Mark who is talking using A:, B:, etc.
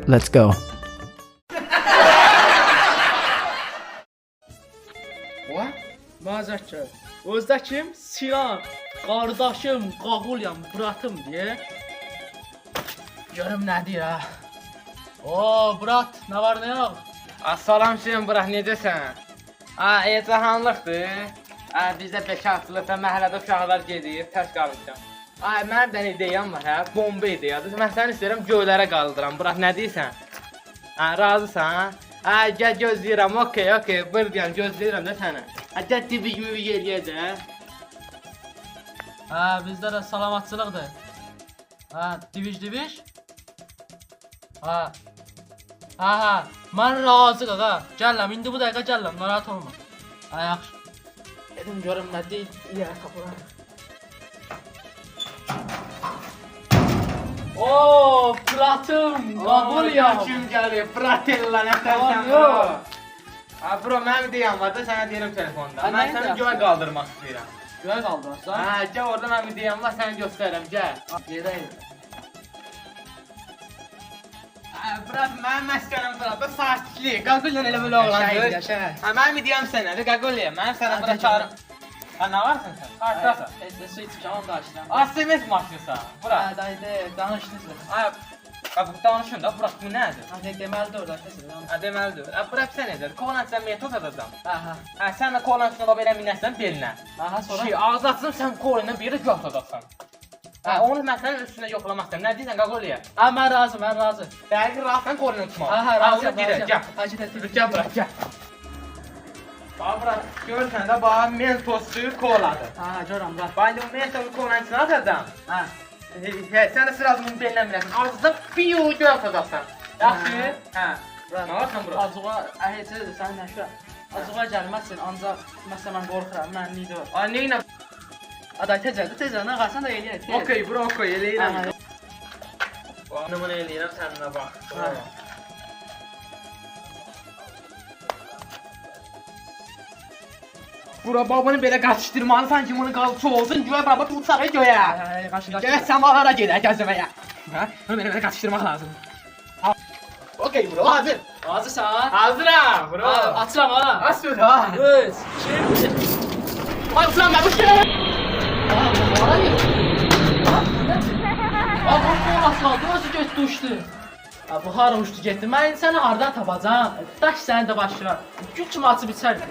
A: Let's go.
B: What? Mazəkər. Özdə kim? Sinan. Qardaşım, Qaqulyam, Buratım deyə. Görüm nə deyir ha. Oo, Burat, nə var nə yox?
C: Salam Şirin Burak, necəsən? Ecahanlıqdır. Bizdə bekarçılıqda məhəllədə uşaqlar gedir, tək qalmışam. Mənim də ideyam var hə, bomba ideyadır. Mən səni istəyirəm göylərə qaldıram. Burak, nə deyirsən? Razısan? Gəl gözləyirəm, okey, buyur gözləyirəm də səni. Gəl dibi gibi eləyəcək.
B: Bizdə də salamatçılıqdır. Diviş. Mən razı qaqa. Gələm, indi bu dəqiqə gələm, narahat olma. Yaxşı. Dedim görüm nə deyil, yerə qapılar. Oo, Buratım, Qaqulyam.
C: Kim gəlir? Bratella, nə tərsən bro? Bro, mənim ideyam var da sənə deyirəm telefonda. Mən səni göyə qaldırmaq istəyirəm.
B: Göyə qaldırırsan?
C: Gəl orada mənim ideyam var, səni göstərirəm, gəl.
B: Gedəyim.
C: Burak, mənim məskənim burada sakitlik. Qaqulyan elə belə oğlandır.
B: Yaşay.
C: Mənim ideyam sənədir, Qaqulyan. Mənim sənə bura çağırım. Nə varsan sən? Qardasan.
B: Su içəcəm, onu da açıram.
C: SMS maşınsa. Burak.
B: Dayı, danışdınız.
C: Bu danışın da, Burak, bu nədir?
B: Deməlidir orada, kesin.
C: Deməlidir. Burak, sən necədir? Kolan sən metod atacam.
B: Aha.
C: Sən də kolan üstünə belə minəsən belinə.
B: Sonra?
C: Ağzı açsın, sən kolanla bir də göz atacaqsan. Onu mən sənin üstünə yoxlamaq istəyirəm. Nə deyirsən, Qaqulyan?
B: Mən razı.
C: Dəqiq razısan kolanı tutmaq.
B: Razı.
C: Onu gedək, gəl. Gəl, Burak, gəl. Burak, görürsən də, bax, mentoslu koladır.
B: Görürəm, bax.
C: Bax, indi mentoslu kolanın içinə atacam. Sən də sırası bunun belinə minəsən. Ağzından bir göz atacaqsan. Yaxşı? Nə varsan, Burak?
B: Azuğa, əhəcədir, sən nəşvə. Azuğa gəlməzsin, ancaq məsələn mən qorxuram, mən nidə.
C: Neynə?
B: Aday tezədən qalsan da eləyək.
C: Okey, bro, eləyirəm. Bunu eləyirəm, səninlə bax. Bura babanı belə qaçışdırmalısan ki, bunun qalçı olsun, göyə baba tutsağı göyə. Gəl səmalara gedək gəzməyə. Bunu belə qaçışdırmaq lazım. Okey bro, hazır.
B: Hazırsan?
C: Hazıram bro.
B: Açıram ha.
C: Aç dur ha.
B: 3, 2,
C: Ay ulan ben bu şey.
B: bu asfaltı nasıl getdi uçdu? Bu hara uçdu getdi? Mən səni hardan tapacam? Daş səni də başlayar. Gül kimi açıb içərdi.